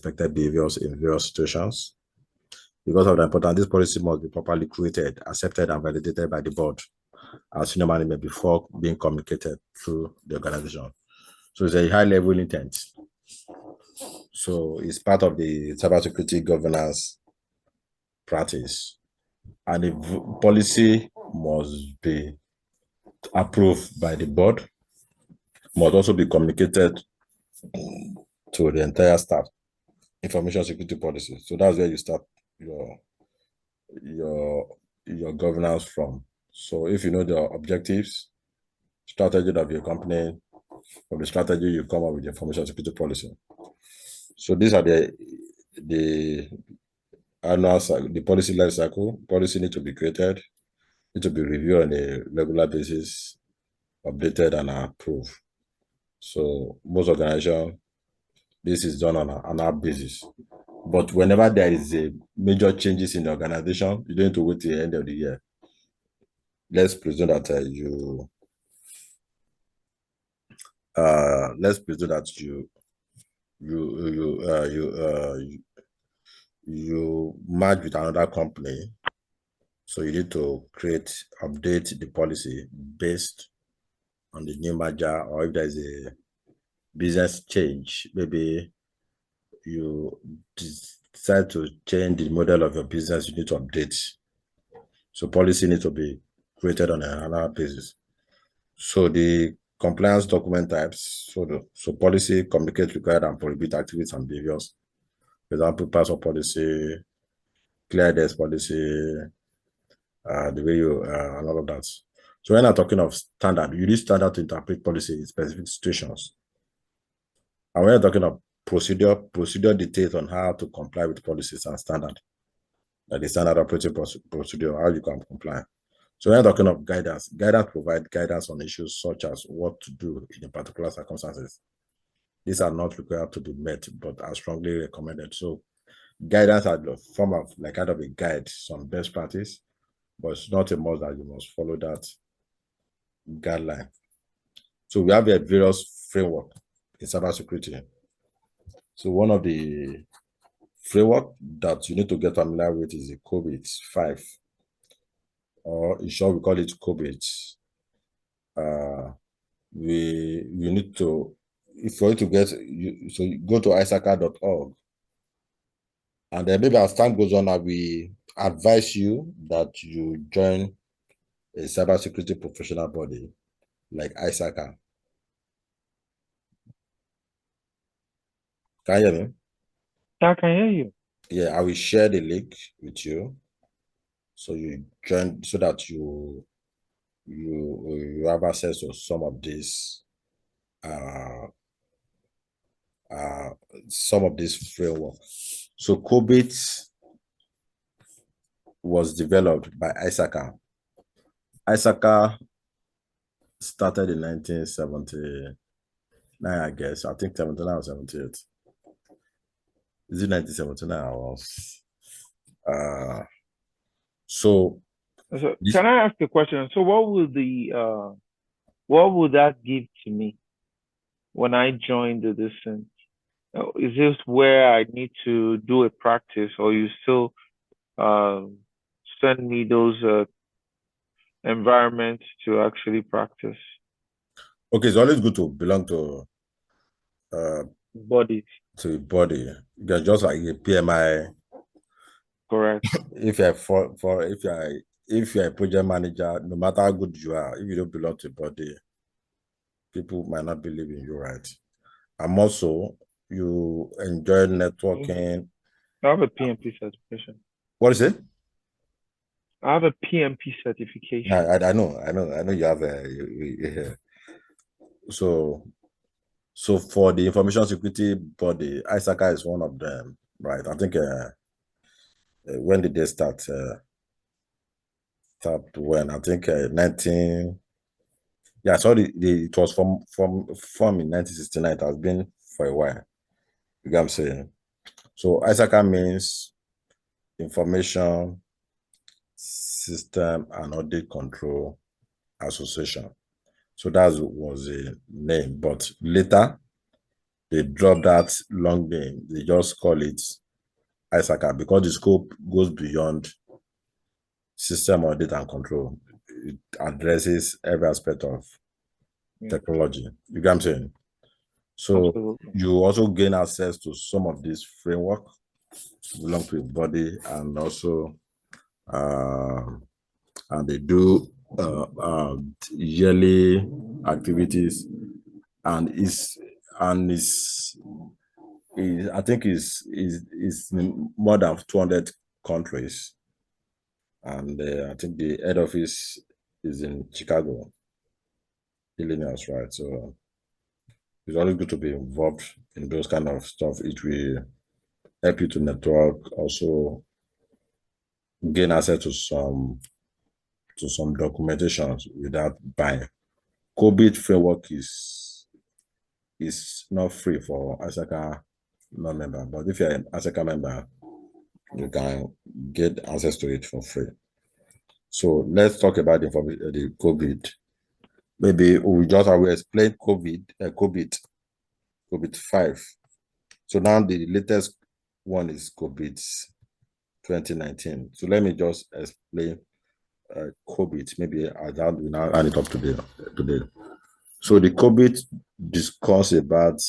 expected behaviors in various situations. Because of the importance, this policy must be properly created, accepted, and validated by the board as senior management before being communicated through the organization. So it's a high-level intent. So it's part of the cybersecurity governance practice. And the policy must be approved by the board, must also be communicated to the entire staff. Information security policy. So that's where you start your governance from. So if you know the objectives, strategy of your company, from the strategy you come up with the information security policy. So these are the annual cycle, the policy life cycle. Policy need to be created, need to be reviewed on a regular basis, updated and approved. So most organizations, this is done on an annual basis. But whenever there is a major changes in the organization, you don't need to wait till the end of the year. Let's presume that you merge with another company, so you need to update the policy based on the new merger, or if there's a business change, maybe you decide to change the model of your business, you need to update. So policy needs to be created on an annual basis. So the compliance document types, so policy communicate required and prohibit activities and behaviors. For example, password policy, clear desk policy, the way you and all of that. So when I'm talking of standard, you need standard to interpret policy in specific situations. And when you're talking of procedure details on how to comply with policies and standard, like the standard operating procedure, how you can comply. So when you're talking of guidance provides guidance on issues such as what to do in a particular circumstances. These are not required to be met, but are strongly recommended. So guidance are the form of like kind of a guide, some best practice, but it's not a must that you must follow that guideline. So we have a various framework in cybersecurity. So one of the framework that you need to get familiar with is the COVID-5, or in short, we call it COVID. You need to, for you to get, so you go to isaka.org, and then maybe as time goes on, we advise you that you join a cybersecurity professional body like ISACA. Can you hear me? I can hear you. Yeah, I will share the link with you, so you join, so that you have access to some of these frameworks. So COBIT was developed by ISACA. ISACA started in 1979, I guess. I think 79 or 78. Is it 1979 or so can I ask a question? So what would that give to me when I join this thing? Is this where I need to do a practice, or you still send me those environments to actually practice? Okay, it's always good to belong to bodies. To a body. You're just like a PMI. Correct. If you're a project manager, no matter how good you are, if you don't belong to a body, people might not believe in you, right? And also, you enjoy networking. I have a PMP certification. What is it? I have a PMP certification. I know you have so for the information security body, ISACA is one of them, right? I think when did they start? When I think 19. Yeah, sorry, it was formed in 1969. It has been for a while. You get what I'm saying? So ISACA means Information System and Audit Control Association. So that was a name, but later they drop that long name. They just call it ISACA because the scope goes beyond system audit and control. It addresses every aspect of technology. You get what I'm saying? So Absolutely. you also gain access to some of this framework belong to a body, and also and they do yearly activities, and I think is more than 200 countries, and I think the head office is in Chicago, Illinois, right? So it's always good to be involved in those kind of stuff. It will help you to network, also gain access to some documentations without buying. COVID framework is not free for ASACA non-member, but if you're an ASACA member, you can get access to it for free. So let's talk about the COVID. Maybe we just will explain COVID-5. So now the latest one is COVID 2019. So let me just explain COVID. Maybe I will now add it up today. So the COVID discuss about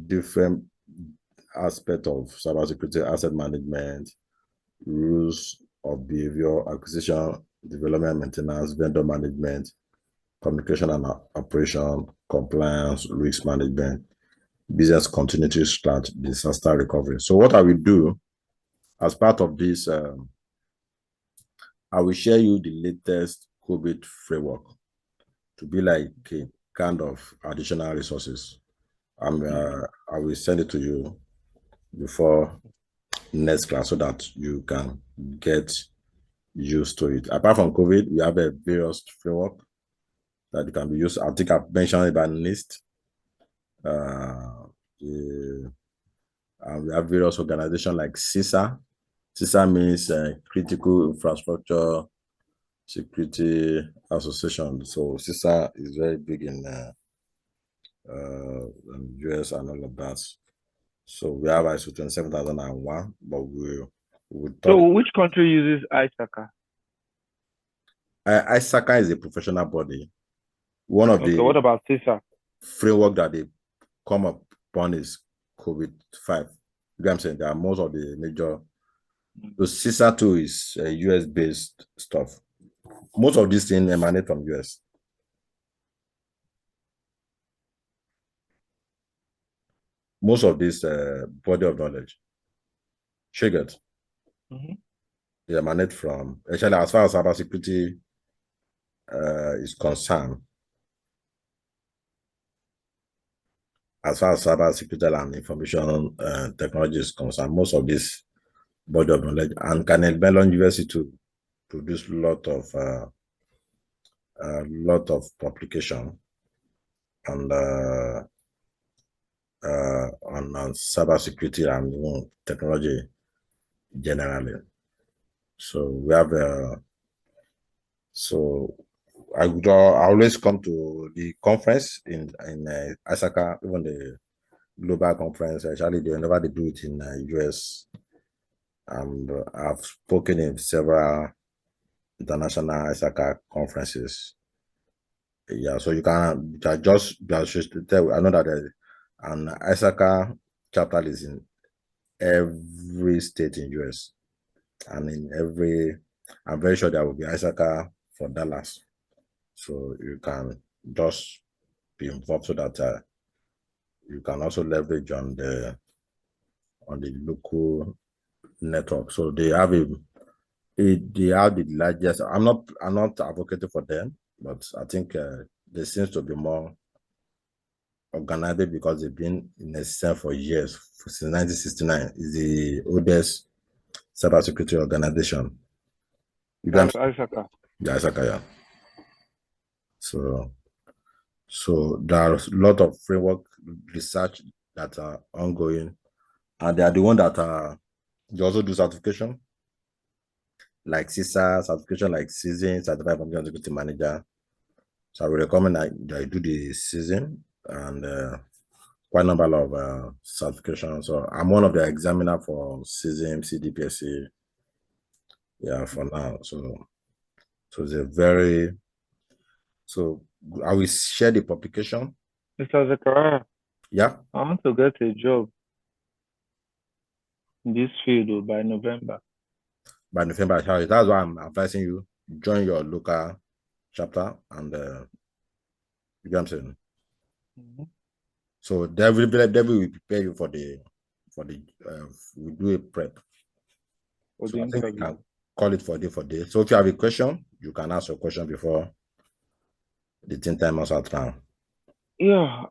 different aspects of cybersecurity, asset management, rules of behavior, acquisition, development, maintenance, vendor management, communication and operation, compliance, risk management, business continuity strategy, disaster recovery. So what I will do as part of this, I will share you the latest COVID framework to be like a kind of additional resources. I will send it to you before next class so that you can get used to it. Apart from COVID, we have a various framework that can be used. I think I've mentioned about NIST. We have various organizations like CISA. CISA means Critical Infrastructure Security Association. So CISA is very big in US and all of that. So we have ISO 27001, but we So talk. which country uses ISACA? ISACA is a professional body. One of Okay, what about CISA? framework that they come upon is COVID-5. You know what I'm saying? There are most of the major. So CISA 2 is US-based stuff. Most of these things emanate from US. Most of this body of knowledge, triggered, they emanate from, actually, as far as cybersecurity is concerned, as far as cybersecurity and information technology is concerned, most of this body of knowledge, and Carnegie Mellon University to produce a lot of publication and on cybersecurity and technology generally. So we have so I always come to the conference in Asaka, even the global conference. Actually, whenever they do it in US, and I've spoken in several international Asaka conferences. Yeah, so you can just tell. I know that an Asaka chapter is in every state in US, and I'm very sure there will be Asaka for Dallas. So you can just be involved so that you can also leverage on the local network. So they have they have the largest. I'm not advocating for them, but I think there seems to be more organized because they've been in existence for years, since 1969. Is the oldest cybersecurity organization. That's ISACA. Yeah, Isaka. So there's a lot of framework research that are ongoing, and they are the one that they also do certification, like CISA certification, like Season Certified Information Security Manager. So I would recommend that I do the Season, and quite a number of certifications. So I'm one of the examiner for CISM, CDPSC. Yeah, for now. So it's a very, so I will share the publication. Mr. Zachariah, Yeah, I want to get a job in this field by November. by November. That's why I'm advising you, join your local chapter and you know what I'm saying. So they will prepare you for the we do a prep. For So the I think we interview. can call it for day. So if you have a question, you can ask your question before the 10 time out now. Yeah.